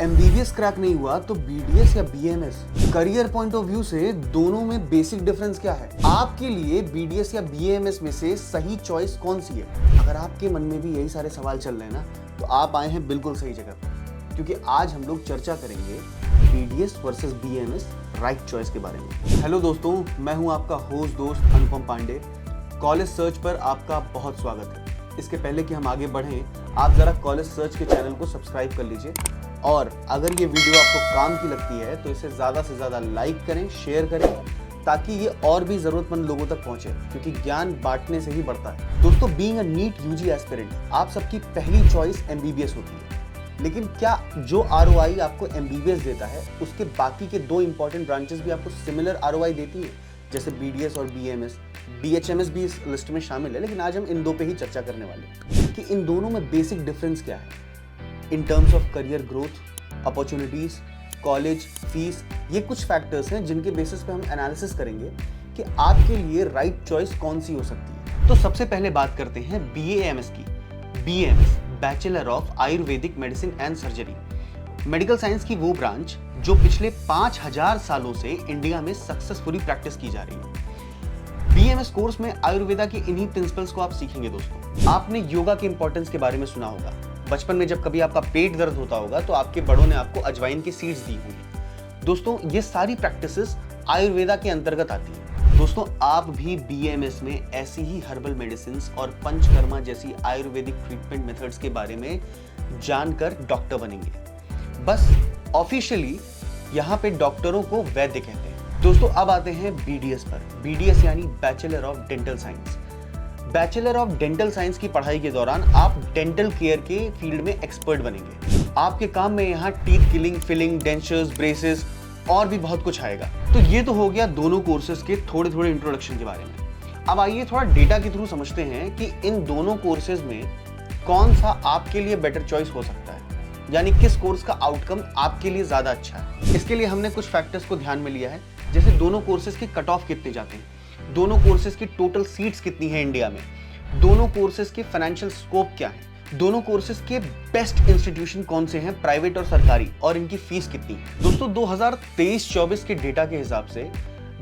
MBBS crack नहीं हुआ तो बीडीएस या BMS, career point of view से दोनों में बेसिक डिफरेंस क्या है? आपके लिए बीडीएस या बीएमएस में से सही चॉइस कौन सी है? अगर आपके मन में भी यही सारे सवाल चल रहे हैं ना, तो आप आए हैं बिल्कुल सही जगह पर, क्योंकि आज हम लोग चर्चा करेंगे BDS versus BMS right choice के बारे में। हेलो दोस्तों, मैं हूं आपका होस्ट दोस्त अनुपम पांडे। कॉलेज सर्च पर आपका बहुत स्वागत है। इसके पहले कि हम आगे बढ़ें, आप जरा कॉलेज सर्च के चैनल को सब्सक्राइब कर लीजिए, और अगर ये वीडियो आपको काम की लगती है तो इसे ज़्यादा से ज़्यादा लाइक करें, शेयर करें, ताकि ये और भी ज़रूरतमंद लोगों तक पहुंचे, क्योंकि ज्ञान बांटने से ही बढ़ता है। दोस्तों, being a NEET UG aspirant, आप सबकी पहली चॉइस एमबीबीएस होती है, लेकिन क्या जो आरओआई आपको एमबीबीएस देता है उसके बाकी के दो इंपॉर्टेंट ब्रांचेस भी आपको सिमिलर आरओआई देती है, जैसे बीडीएस और बीएमएस? बीएचएमएस भी इस लिस्ट में शामिल है, लेकिन आज हम इन दो पे ही चर्चा करने वाले हैं कि इन दोनों में बेसिक डिफरेंस क्या है in terms of career growth, opportunities, college fees. ये कुछ फैक्टर्स हैं जिनके बेसिस पे हम एनालिसिस करेंगे कि आपके लिए राइट चॉइस कौन सी हो सकती है। तो सबसे पहले बात करते हैं बीएएमएस की। BMS, bachelor of Ayurvedic medicine and surgery, medical science की वो ब्रांच जो पिछले 5000 सालों से इंडिया में सक्सेसफुली प्रैक्टिस की जा रही है। बीएमएस कोर्स में आयुर्वेदा के इन्हीं प्रिंसिपल्स को आप सीखेंगे। दोस्तों, आपने योगा के इंपॉर्टेंस के बारे में सुना होगा। बचपन में जब कभी आपका पेट दर्द होता होगा तो आपके बड़ों ने आपको अजवाइन की सीड्स दी होंगी। दोस्तों, ये सारी प्रैक्टिसेस आयुर्वेदा के अंतर्गत आती है। दोस्तों, आप भी बीएमएस में ऐसी ही हर्बल मेडिसिन और पंचकर्मा जैसी आयुर्वेदिक ट्रीटमेंट मेथड्स के बारे में जानकर डॉक्टर बनेंगे। बस ऑफिशियली यहाँ पे डॉक्टरों को वैद्य कहते हैं। दोस्तों, अब आते हैं बीडीएस पर। बीडीएस यानी bachelor of dental science. Bachelor of dental science की पढ़ाई के दौरान आप डेंटल केयर के फील्ड में एक्सपर्ट बनेंगे। आपके काम में यहाँ teeth cleaning, filling, dentures, braces और भी बहुत कुछ आएगा। तो ये तो हो गया दोनों कोर्सेज के थोड़े थोड़े इंट्रोडक्शन के बारे में। अब आइए थोड़ा डेटा के थ्रू समझते हैं कि इन दोनों कोर्सेज में कौन सा आपके लिए बेटर चॉइस हो सकता है, यानी किस कोर्स का आउटकम आपके लिए ज्यादा अच्छा है। इसके लिए हमने कुछ फैक्टर्स को ध्यान में लिया है, जैसे दोनों कोर्सेज के कट ऑफ कितने जाते हैं, दोनों कोर्सेज की टोटल सीट्स कितनी है इंडिया में, दोनों कोर्सेज के फाइनेंशियल स्कोप क्या है, दोनों कोर्सेज के बेस्ट इंस्टीट्यूशन कौन से हैं, प्राइवेट और सरकारी, और इनकी फीस कितनी है। दोस्तों, 2023-24 के डेटा के हिसाब से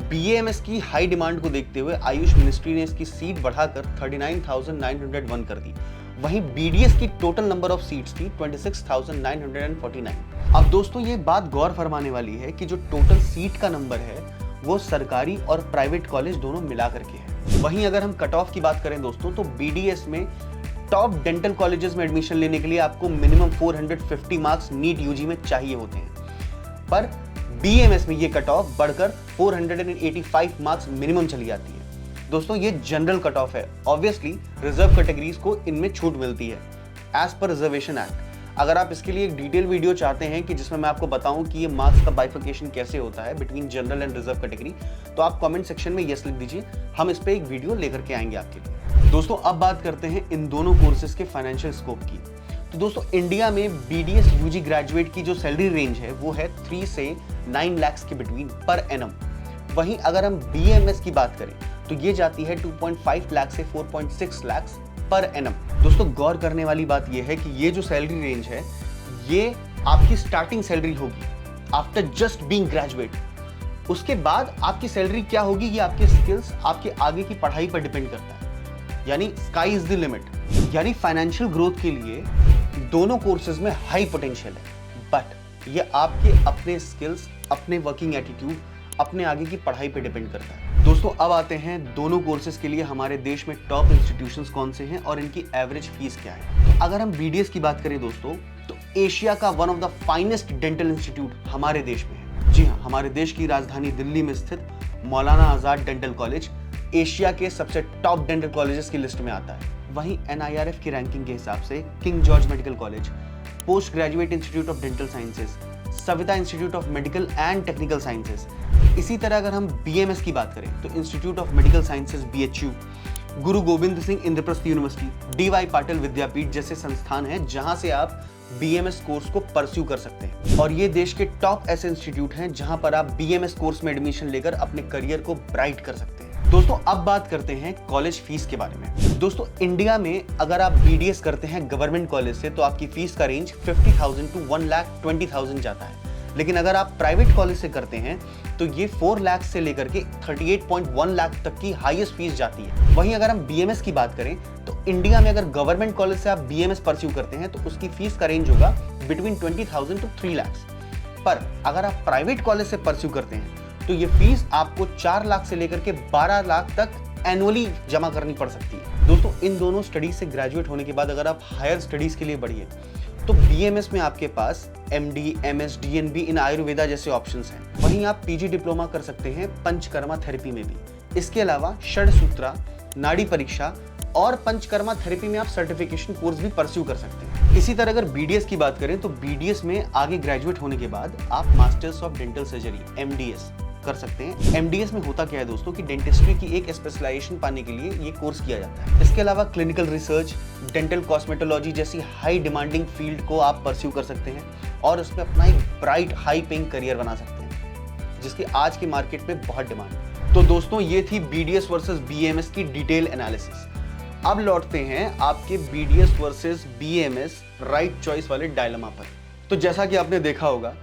बीएमएस की हाई डिमांड को देखते हुए आयुष मिनिस्ट्री ने इसकी सीट बढ़ाकर 39,901 कर दी। वहीं बीडीएस की टोटल नंबर ऑफ सीट्स थी 26,949। अब दोस्तों, ये बात गौर फरमाने वाली है कि जो टोटल सीट का नंबर है वो सरकारी और प्राइवेट कॉलेज दोनों मिला करके है। वहीं अगर हम कट ऑफ की बात करें दोस्तों, तो बीडीएस में टॉप डेंटल कॉलेजेस में एडमिशन लेने के लिए आपको मिनिमम 450 मार्क्स नीट यूजी में चाहिए होते हैं, पर बीएमएस में ये कट ऑफ बढ़कर 485 मार्क्स मिनिमम चली जाती है। दोस्तों, ये जनरल कट ऑफ है। ऑब्वियसली रिजर्व कैटेगरीज को इनमें छूट मिलती है एज पर रिजर्वेशन एक्ट। अगर आप इसके लिए एक डिटेल वीडियो चाहते हैं कि जिसमें मैं आपको बताऊं कि ये मार्क्स का बाइफिकेशन कैसे होता है between general and reserve category, तो आप कमेंट सेक्शन में यस लिख दीजिए, हम इस पे एक वीडियो लेकर के आएंगे आपके लिए। दोस्तों, अब बात करते हैं इन दोनों कोर्सेज के फाइनेंशियल स्कोप की। तो दोस्तों, इंडिया में बीडीएस यूजी ग्रेजुएट की जो सैलरी रेंज है वो है 3 से 9 लाख के बिटवीन पर एनम। वहीं अगर हम बीएमएस की बात करें तो ये जाती है 2.5 लाख से 4.6 लाख पर एनम। दोस्तों, गौर करने वाली बात यह है कि ये जो सैलरी रेंज है ये आपकी स्टार्टिंग सैलरी होगी आफ्टर जस्ट बीइंग ग्रेजुएट। उसके बाद आपकी सैलरी क्या होगी ये आपके स्किल्स, आपके आगे की पढ़ाई पर डिपेंड करता है, यानी स्काई इज द लिमिट। यानी फाइनेंशियल ग्रोथ के लिए दोनों कोर्सेज में हाई पोटेंशियल है, बट ये आपके अपने स्किल्स, अपने वर्किंग एटीट्यूड, अपने आगे की पढ़ाई पे डिपेंड करता है। दोस्तों, अब आते हैं दोनों कोर्सेज के लिए हमारे देश में टॉप इंस्टीट्यूशंस कौन से हैं और इनकी एवरेज फीस क्या है। तो अगर हम बीडीएस की बात करें दोस्तों, तो एशिया का one of the finest dental institute हमारे देश में है। जी हाँ, हमारे देश की राजधानी दिल्ली में स्थित Maulana Azad dental college Asia के सबसे टॉप डेंटल कॉलेजेस की लिस्ट में आता है। वहीं एनआईआरएफ की रैंकिंग के हिसाब से king George medical college, post graduate institute of dental sciences, Savita institute of medical and technical sciences. इसी तरह अगर हम बीएमएस की बात करें तो institute of medical sciences BHU, Guru Govind Singh Indraprastha university, D Y Patil विद्यापीठ जैसे संस्थान हैं जहां से आप बीएमएस कोर्स को परस्यू कर सकते हैं। और ये देश के टॉप ऐसे इंस्टीट्यूट हैं जहां पर आप बीएमएस कोर्स में एडमिशन लेकर अपने करियर को ब्राइट कर सकते हैं। दोस्तों अब बात करते हैं कॉलेज फीस के बारे में। दोस्तों इंडिया में अगर आप बीडीएस करते हैं गवर्नमेंट कॉलेज से तो आपकी फीस का रेंज 50,000 टू 1,20,000 जाता है। लेकिन अगर आप प्राइवेट कॉलेज से करते हैं तो ये 4 लाख से लेकर के 38.1 लाख तक की हाईएस्ट फीस जाती है। वहीं अगर हम बीएमएस की बात करें तो इंडिया में अगर गवर्नमेंट कॉलेज से आप बीएमएस परस्यू करते हैं तो उसकी फीस का रेंज होगा बिटवीन 20,000 टू 3 लाख। पर अगर आप प्राइवेट कॉलेज से परस्यू करते हैं तो ये फीस आपको 4 लाख से लेकर के 12 लाख तक एनुअली जमा करनी पड़ सकती है। दोस्तों इन दोनों स्टडीज से ग्रेजुएट होने के बाद अगर आप हायर स्टडीज के लिए बढ़िए तो बीएमएस में आपके पास एमडी, एमएस, डीएनबी इन आयुर्वेदा जैसे ऑप्शंस हैं। वहीं आप पीजी डिप्लोमा कर सकते हैं पंचकर्मा थेरेपी में भी। इसके अलावा षडसूत्रा, नाड़ी परीक्षा और पंचकर्मा थेरेपी में आप सर्टिफिकेशन कोर्स भी परस्यू कर सकते हैं। इसी तरह अगर बीडीएस की बात करें तो बीडीएस में आगे ग्रेजुएट होने के बाद आप masters of dental surgery MDS कर सकते हैं। एमडीएस में होता क्या है दोस्तों कि डेंटिस्ट्री की एक स्पेशलाइजेशन पाने के लिए ये कोर्स किया जाता है। इसके अलावा क्लिनिकल रिसर्च, डेंटल कॉस्मेटोलॉजी जैसी हाई डिमांडिंग फील्ड को आप परस्यू कर सकते हैं और उसमें अपना एक ब्राइट हाई पेइंग करियर बना सकते हैं, जिसकी आज की मार्केट में बहुत डिमांड है। तो दोस्तों ये थी बीडीएस वर्सेस बीएमएस की डिटेल एनालिसिस। अब लौटते हैं आपके BDS versus BMS right choice वाले डायलेमा पर। तो जैसा कि आपने देखा होगा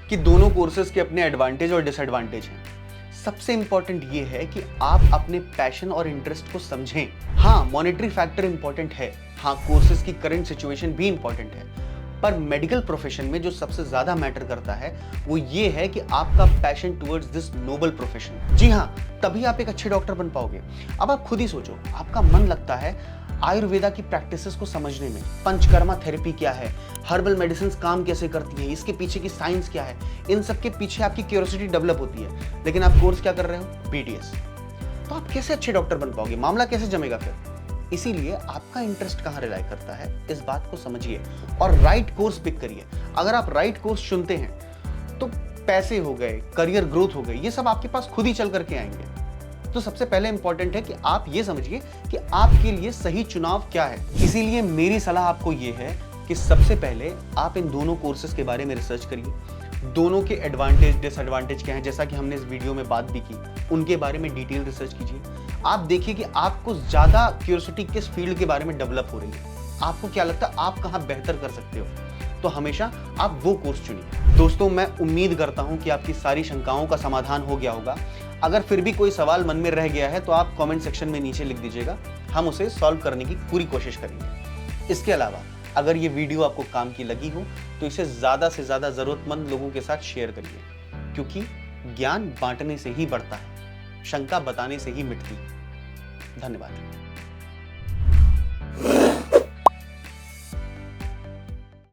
कि दोनों कोर्सेज के अपने एडवांटेज और डिसएडवांटेज हैं। सबसे इंपॉर्टेंट ये है कि आप अपने पैशन और इंटरेस्ट को समझें। हाँ, मॉनेटरी फैक्टर इंपॉर्टेंट है, हाँ कोर्सेज की करंट सिचुएशन भी इंपॉर्टेंट है, पर मेडिकल प्रोफेशन में जो सबसे ज्यादा मैटर करता है वो ये है कि आपका passion towards this noble profession. जी हाँ, तभी आप एक अच्छे डॉक्टर बन पाओगे। अब आप खुद ही सोचो, आपका मन लगता है आयुर्वेदा की प्रैक्टिसेस को समझने में, पंचकर्मा थेरेपी क्या है, हर्बल मेडिसिन काम कैसे करती है, इसके पीछे की साइंस क्या है, इन सब के पीछे आपकी क्यूरियोसिटी डेवलप होती है। लेकिन आप कोर्स क्या कर रहे हो, बीडीएस। तो आप कैसे अच्छे डॉक्टर बन पाओगे, मामला कैसे जमेगा फिर? इसीलिए आपका इंटरेस्ट कहाँ रिलाई करता है, इस बात को समझिए और राइट कोर्स पिक करिए। अगर आप राइट कोर्स चुनते हैं तो पैसे हो गए, करियर ग्रोथ हो गई, ये सब आपके पास खुद ही चल करके आएंगे। तो सबसे पहले इंपॉर्टेंट है कि आप ये समझिए कि आपके लिए सही चुनाव क्या है। इसीलिए मेरी सलाह आपको ये है कि सबसे पहले आप इन दोनों कोर्सेज के बारे में रिसर्च करिए। दोनों के एडवांटेज डिसएडवांटेज क्या हैं, जैसा कि हमने इस वीडियो में बात भी की, उनके बारे में डिटेल रिसर्च कीजिए। आप देखिए कि आपको ज्यादा क्यूरियोसिटी किस फील्ड के बारे में डेवलप हो रही है, आपको क्या लगता है आप कहाँ बेहतर कर सकते हो, तो हमेशा आप वो कोर्स चुनिए। दोस्तों मैं उम्मीद करता हूं कि आपकी सारी शंकाओं का समाधान हो गया होगा। अगर फिर भी कोई सवाल मन में रह गया है तो आप कमेंट सेक्शन में नीचे लिख दीजिएगा, हम उसे सॉल्व करने की पूरी कोशिश करेंगे। इसके अलावा अगर ये वीडियो आपको काम की लगी हो तो इसे ज़्यादा से ज़्यादा ज़रूरतमंद लोगों के साथ शेयर करिए, क्योंकि ज्ञान बांटने से ही बढ़ता है, शंका बताने से ही मिटती है। धन्यवाद।